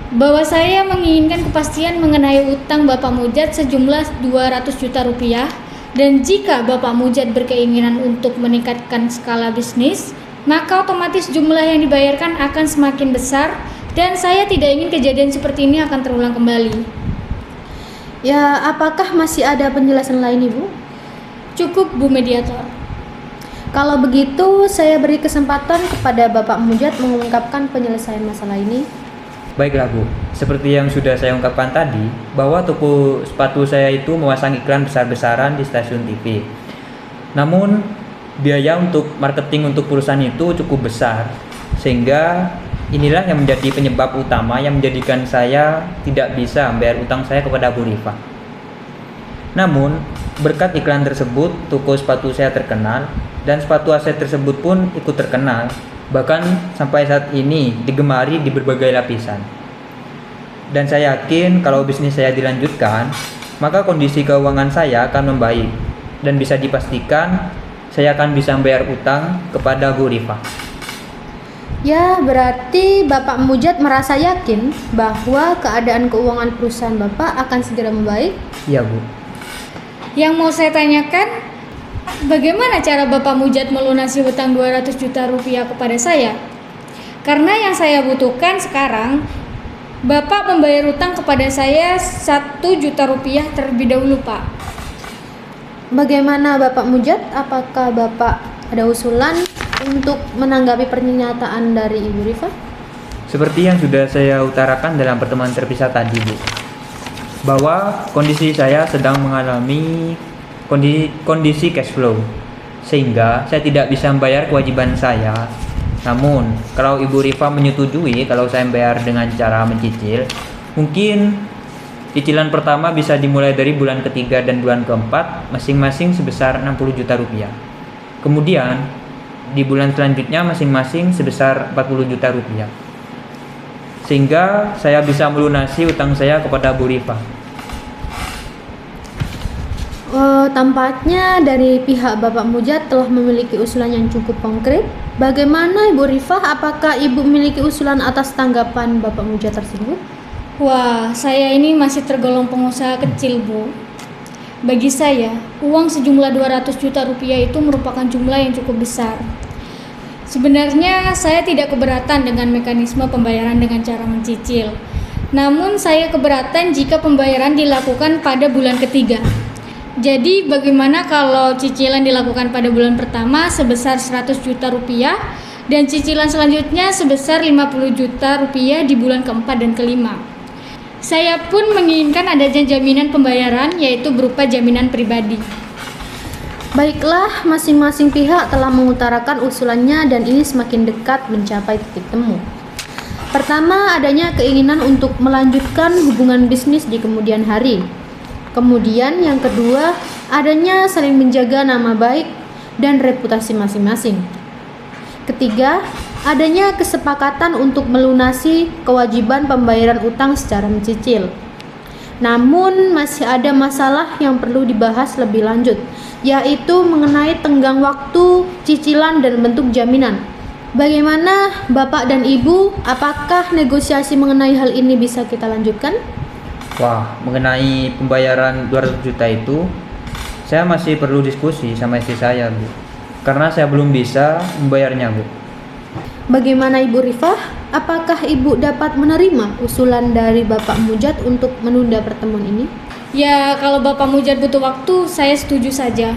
bahwa saya menginginkan kepastian mengenai utang Bapak Mujad sejumlah 200 juta rupiah, dan jika Bapak Mujad berkeinginan untuk meningkatkan skala bisnis, maka otomatis jumlah yang dibayarkan akan semakin besar dan saya tidak ingin kejadian seperti ini akan terulang kembali. Ya, apakah masih ada penjelasan lain, Ibu? Cukup, Bu Mediator. Kalau begitu, saya beri kesempatan kepada Bapak Mujad mengungkapkan penyelesaian masalah ini. Baiklah Bu, seperti yang sudah saya ungkapkan tadi, bahwa toko sepatu saya itu memasang iklan besar-besaran di stasiun TV. Namun, biaya untuk marketing untuk perusahaan itu cukup besar, sehingga inilah yang menjadi penyebab utama yang menjadikan saya tidak bisa membayar utang saya kepada Bu Rifa. Namun, berkat iklan tersebut, toko sepatu saya terkenal, dan sepatu aset tersebut pun ikut terkenal. Bahkan sampai saat ini digemari di berbagai lapisan. Dan saya yakin kalau bisnis saya dilanjutkan, maka kondisi keuangan saya akan membaik. Dan bisa dipastikan saya akan bisa membayar utang kepada Bu Rifa. Ya, berarti Bapak Mujad merasa yakin bahwa keadaan keuangan perusahaan Bapak akan segera membaik? Iya Bu. Yang mau saya tanyakan, bagaimana cara Bapak Mujad melunasi hutang 200 juta rupiah kepada saya? Karena yang saya butuhkan sekarang, Bapak membayar hutang kepada saya 1 juta rupiah terlebih dahulu, Pak. Bagaimana Bapak Mujad? Apakah Bapak ada usulan untuk menanggapi pernyataan dari Ibu Rifa? Seperti yang sudah saya utarakan dalam pertemuan terpisah tadi Bu, bahwa kondisi saya sedang mengalami kondisi cash flow, sehingga saya tidak bisa membayar kewajiban saya. Namun, kalau Ibu Rifa menyetujui kalau saya membayar dengan cara mencicil, mungkin cicilan pertama bisa dimulai dari bulan ketiga dan bulan keempat, masing-masing sebesar 60 juta rupiah. Kemudian, di bulan selanjutnya masing-masing sebesar 40 juta rupiah. Sehingga saya bisa melunasi utang saya kepada Bu Rifa. Tampaknya dari pihak Bapak Mujad telah memiliki usulan yang cukup konkret. Bagaimana Ibu Rifa? Apakah Ibu memiliki usulan atas tanggapan Bapak Mujad tersebut? Wah, saya ini masih tergolong pengusaha kecil, Bu. Bagi saya, uang sejumlah 200 juta rupiah itu merupakan jumlah yang cukup besar. Sebenarnya saya tidak keberatan dengan mekanisme pembayaran dengan cara mencicil. Namun saya keberatan jika pembayaran dilakukan pada bulan ketiga. Jadi bagaimana kalau cicilan dilakukan pada bulan pertama sebesar 100 juta rupiah dan cicilan selanjutnya sebesar 50 juta rupiah di bulan keempat dan kelima. Saya pun menginginkan adanya jaminan pembayaran, yaitu berupa jaminan pribadi. Baiklah, masing-masing pihak telah mengutarakan usulannya dan ini semakin dekat mencapai titik temu. Pertama, adanya keinginan untuk melanjutkan hubungan bisnis di kemudian hari. Kemudian yang kedua, adanya saling menjaga nama baik dan reputasi masing-masing. Ketiga, adanya kesepakatan untuk melunasi kewajiban pembayaran utang secara mencicil. Namun masih ada masalah yang perlu dibahas lebih lanjut, yaitu mengenai tenggang waktu, cicilan, dan bentuk jaminan. Bagaimana Bapak dan Ibu? Apakah negosiasi mengenai hal ini bisa kita lanjutkan? Wah, mengenai pembayaran 200 juta itu, saya masih perlu diskusi sama istri saya, Bu. Karena saya belum bisa membayarnya, Bu. Bagaimana Ibu Rifah? Apakah Ibu dapat menerima usulan dari Bapak Mujad untuk menunda pertemuan ini? Ya, kalau Bapak Mujad butuh waktu, saya setuju saja.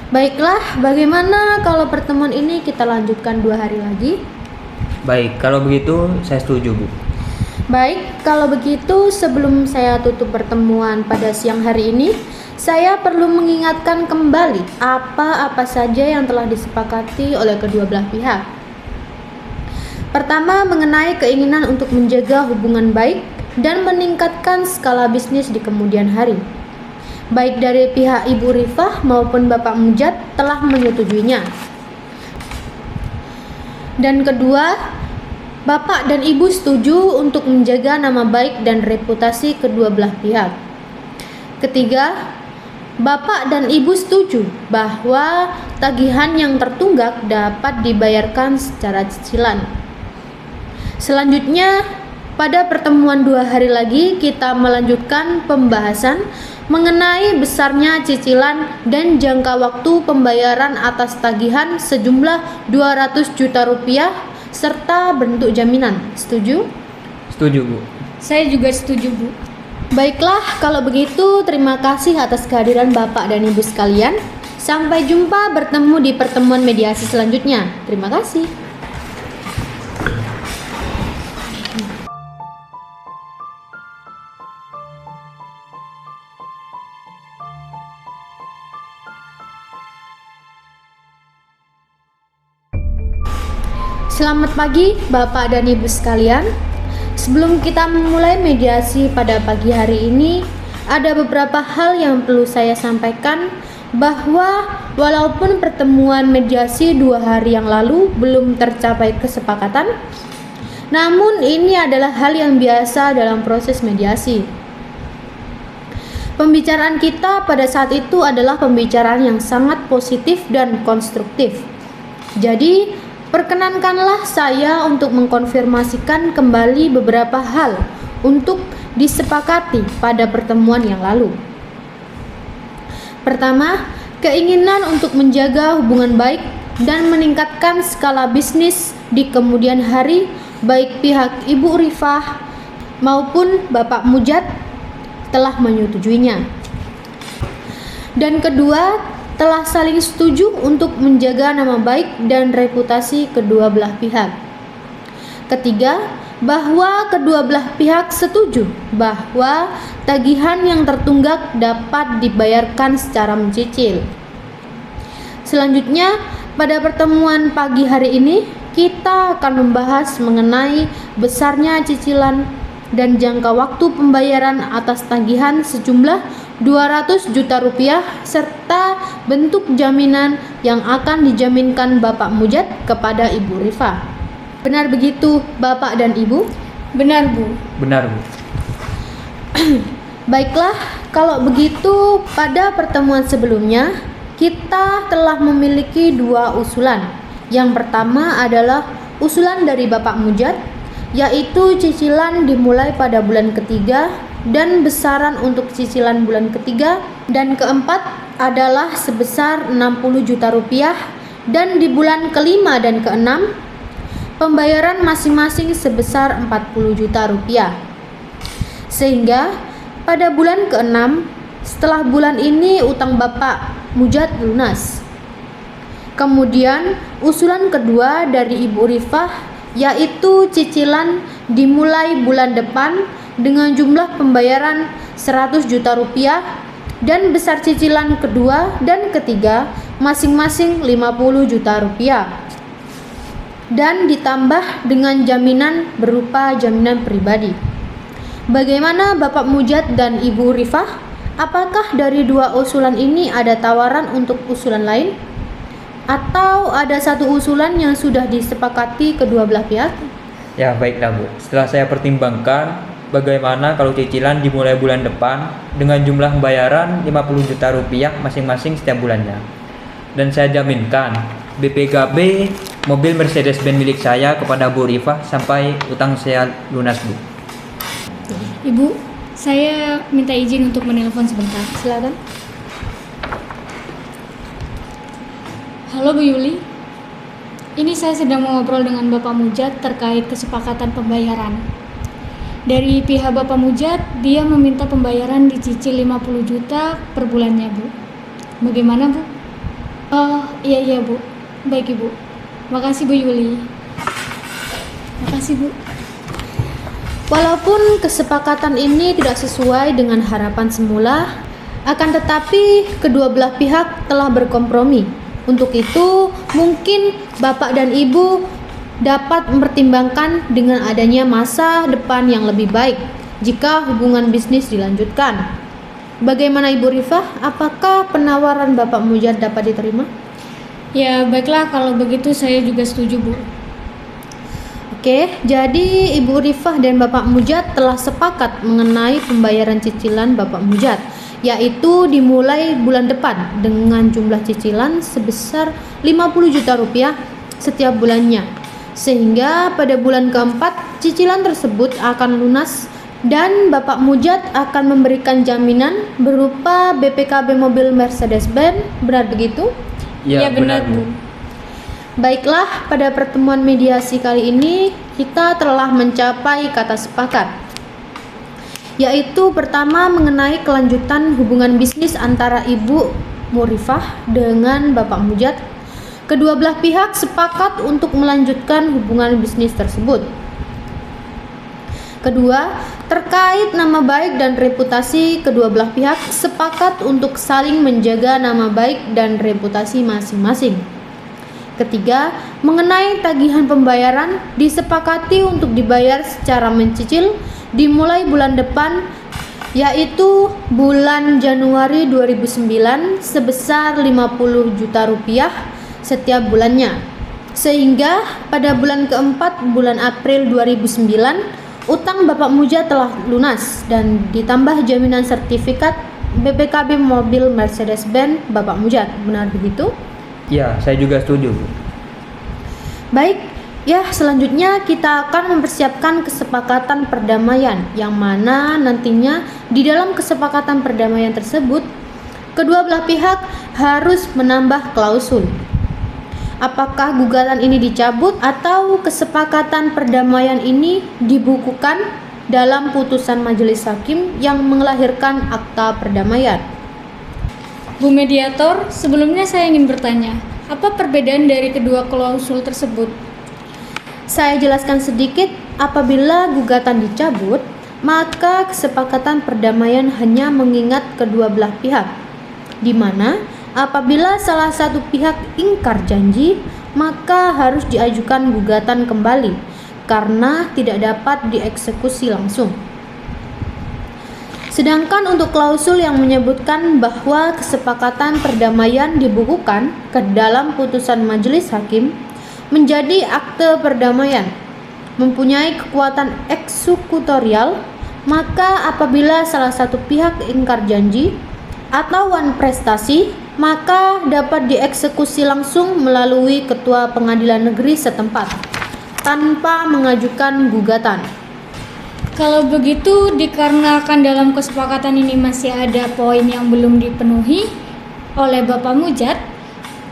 Baiklah, bagaimana kalau pertemuan ini kita lanjutkan 2 hari lagi? Baik, kalau begitu saya setuju, Bu. Baik, kalau begitu sebelum saya tutup pertemuan pada siang hari ini, saya perlu mengingatkan kembali apa-apa saja yang telah disepakati oleh kedua belah pihak. Pertama, mengenai keinginan untuk menjaga hubungan baik dan meningkatkan skala bisnis di kemudian hari. Baik dari pihak Ibu Rifah maupun Bapak Mujad telah menyetujuinya. Dan kedua, Bapak dan Ibu setuju untuk menjaga nama baik dan reputasi kedua belah pihak. Ketiga, Bapak dan Ibu setuju bahwa tagihan yang tertunggak dapat dibayarkan secara cicilan. Selanjutnya, pada pertemuan 2 hari lagi kita melanjutkan pembahasan mengenai besarnya cicilan dan jangka waktu pembayaran atas tagihan sejumlah 200 juta rupiah serta bentuk jaminan. Setuju? Setuju, Bu. Saya juga setuju, Bu. Baiklah, kalau begitu terima kasih atas kehadiran Bapak dan Ibu sekalian. Sampai jumpa bertemu di pertemuan mediasi selanjutnya. Terima kasih. Selamat pagi Bapak dan Ibu sekalian. Sebelum kita memulai mediasi pada pagi hari ini, ada beberapa hal yang perlu saya sampaikan, bahwa walaupun pertemuan mediasi 2 hari yang lalu belum tercapai kesepakatan, namun ini adalah hal yang biasa dalam proses mediasi. Pembicaraan kita pada saat itu adalah pembicaraan yang sangat positif dan konstruktif. Jadi, perkenankanlah saya untuk mengkonfirmasikan kembali beberapa hal untuk disepakati pada pertemuan yang lalu. Pertama, keinginan untuk menjaga hubungan baik dan meningkatkan skala bisnis di kemudian hari, baik pihak Ibu Rifah maupun Bapak Mujad telah menyetujuinya. Dan kedua, telah saling setuju untuk menjaga nama baik dan reputasi kedua belah pihak. Ketiga, bahwa kedua belah pihak setuju bahwa tagihan yang tertunggak dapat dibayarkan secara mencicil. Selanjutnya, pada pertemuan pagi hari ini, kita akan membahas mengenai besarnya cicilan dan jangka waktu pembayaran atas tagihan sejumlah 200 juta rupiah serta bentuk jaminan yang akan dijaminkan Bapak Mujad kepada Ibu Rifah. Benar begitu Bapak dan Ibu? Benar, Bu. Benar, Bu. Baiklah, kalau begitu pada pertemuan sebelumnya kita telah memiliki 2 usulan. Yang pertama adalah usulan dari Bapak Mujad, yaitu cicilan dimulai pada bulan ketiga dan besaran untuk cicilan bulan ketiga, dan keempat adalah sebesar 60 juta rupiah, dan di bulan kelima dan keenam pembayaran masing-masing sebesar 40 juta rupiah. Sehingga pada bulan keenam, setelah bulan ini utang Bapak Mujad lunas. Kemudian usulan kedua dari Ibu Rifah, yaitu cicilan dimulai bulan depan dengan jumlah pembayaran 100 juta rupiah dan besar cicilan kedua dan ketiga masing-masing 50 juta rupiah, dan ditambah dengan jaminan berupa jaminan pribadi. Bagaimana Bapak Mujad dan Ibu Rifah? Apakah dari 2 usulan ini ada tawaran untuk usulan lain? Atau ada satu usulan yang sudah disepakati kedua belah pihak? Ya, baiklah, Bu. Setelah saya pertimbangkan, bagaimana kalau cicilan dimulai bulan depan dengan jumlah pembayaran 50 juta rupiah masing-masing setiap bulannya. Dan saya jaminkan BPKB mobil Mercedes-Benz milik saya kepada Bu Rifah sampai utang saya lunas, Bu. Ibu, saya minta izin untuk menelpon sebentar. Silakan. Halo Bu Yuli, ini saya sedang mengobrol dengan Bapak Mujad terkait kesepakatan pembayaran. Dari pihak Bapak Mujad, dia meminta pembayaran dicicil 50 juta per bulannya, Bu. Bagaimana, Bu? Oh, iya Bu. Baik Ibu. Makasih Bu Yuli. Makasih Bu. Walaupun kesepakatan ini tidak sesuai dengan harapan semula, akan tetapi kedua belah pihak telah berkompromi. Untuk itu, mungkin Bapak dan Ibu dapat mempertimbangkan dengan adanya masa depan yang lebih baik jika hubungan bisnis dilanjutkan. Bagaimana Ibu Rifah? Apakah penawaran Bapak Mujad dapat diterima? Ya, baiklah kalau begitu saya juga setuju, Bu. Oke, jadi Ibu Rifah dan Bapak Mujad telah sepakat mengenai pembayaran cicilan Bapak Mujad, yaitu dimulai bulan depan dengan jumlah cicilan sebesar 50 juta rupiah setiap bulannya. Sehingga pada bulan keempat cicilan tersebut akan lunas dan Bapak Mujad akan memberikan jaminan berupa BPKB mobil Mercedes-Benz. Benar begitu? Ya, benar, Bu. Baiklah, pada pertemuan mediasi kali ini kita telah mencapai kata sepakat, yaitu pertama mengenai kelanjutan hubungan bisnis antara Ibu Murifah dengan Bapak Mujad. Kedua belah pihak sepakat untuk melanjutkan hubungan bisnis tersebut. Kedua, terkait nama baik dan reputasi, kedua belah pihak sepakat untuk saling menjaga nama baik dan reputasi masing-masing. Ketiga, mengenai tagihan pembayaran, disepakati untuk dibayar secara mencicil dimulai bulan depan, yaitu bulan Januari 2009 sebesar 50 juta rupiah setiap bulannya. Sehingga pada bulan keempat bulan April 2009, utang Bapak Mujad telah lunas dan ditambah jaminan sertifikat BPKB mobil Mercedes-Benz Bapak Mujad. Benar begitu? Ya, saya juga setuju, Bu. Baik, ya selanjutnya kita akan mempersiapkan kesepakatan perdamaian yang mana nantinya di dalam kesepakatan perdamaian tersebut kedua belah pihak harus menambah klausul. Apakah gugatan ini dicabut atau kesepakatan perdamaian ini dibukukan dalam putusan majelis hakim yang melahirkan akta perdamaian? Bu Mediator, sebelumnya saya ingin bertanya, apa perbedaan dari kedua klausul tersebut? Saya jelaskan sedikit. Apabila gugatan dicabut, maka kesepakatan perdamaian hanya mengingat kedua belah pihak, di mana apabila salah satu pihak ingkar janji, maka harus diajukan gugatan kembali karena tidak dapat dieksekusi langsung. Sedangkan untuk klausul yang menyebutkan bahwa kesepakatan perdamaian dibukukan ke dalam putusan majelis hakim menjadi akte perdamaian, mempunyai kekuatan eksekutorial, maka apabila salah satu pihak ingkar janji atau wan prestasi, maka dapat dieksekusi langsung melalui ketua pengadilan negeri setempat tanpa mengajukan gugatan. Kalau begitu, dikarenakan dalam kesepakatan ini masih ada poin yang belum dipenuhi oleh Bapak Mujad,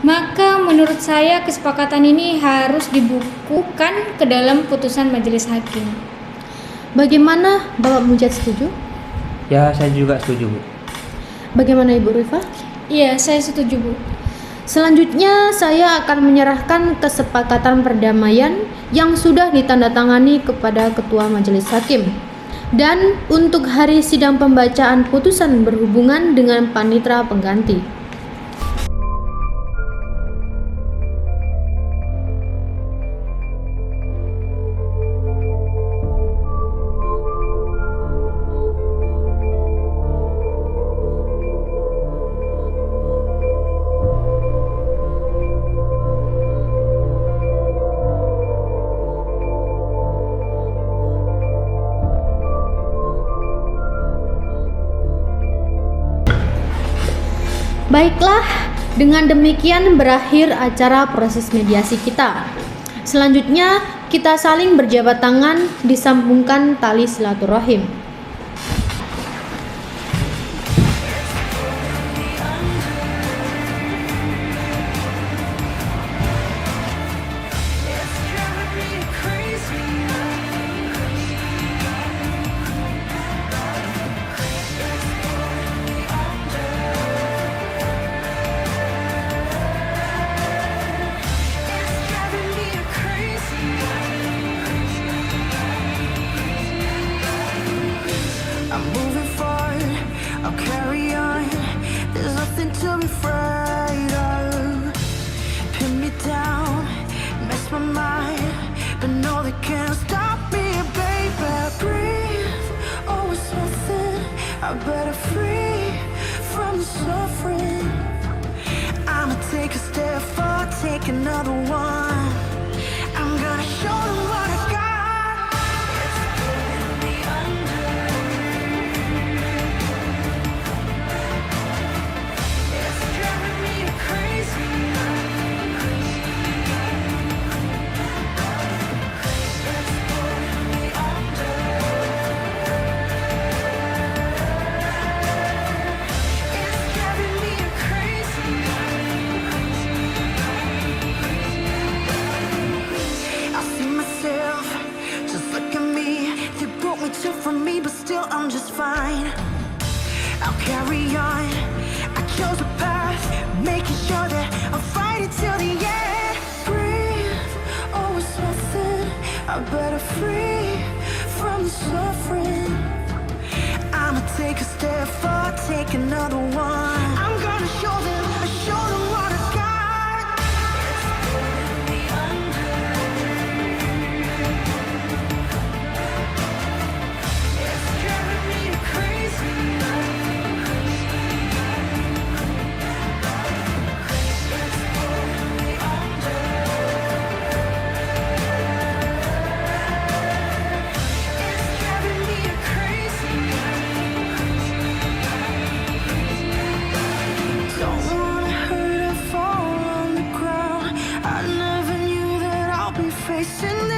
maka menurut saya kesepakatan ini harus dibukukan ke dalam putusan majelis hakim. Bagaimana Bapak Mujad, setuju? Ya, saya juga setuju, Bu. Bagaimana Ibu Rifa? Iya, saya setuju, Bu. Selanjutnya saya akan menyerahkan kesepakatan perdamaian yang sudah ditandatangani kepada Ketua Majelis Hakim. Dan untuk hari sidang pembacaan putusan berhubungan dengan panitera pengganti. Baiklah, dengan demikian berakhir acara proses mediasi kita. Selanjutnya, kita saling berjabat tangan, disambungkan tali silaturahim. carry on. I chose a path, making sure that I'll fight it till the end. Breathe, oh it's nothing. I better free from the suffering. I'ma take a step forward, take another one. I'm gonna show them what I got. It's pulling me under. It's driving me crazy. It's pulling me under. It's driving me crazy. Don't wanna hurt or fall on the ground. I never knew that I'll be facing this.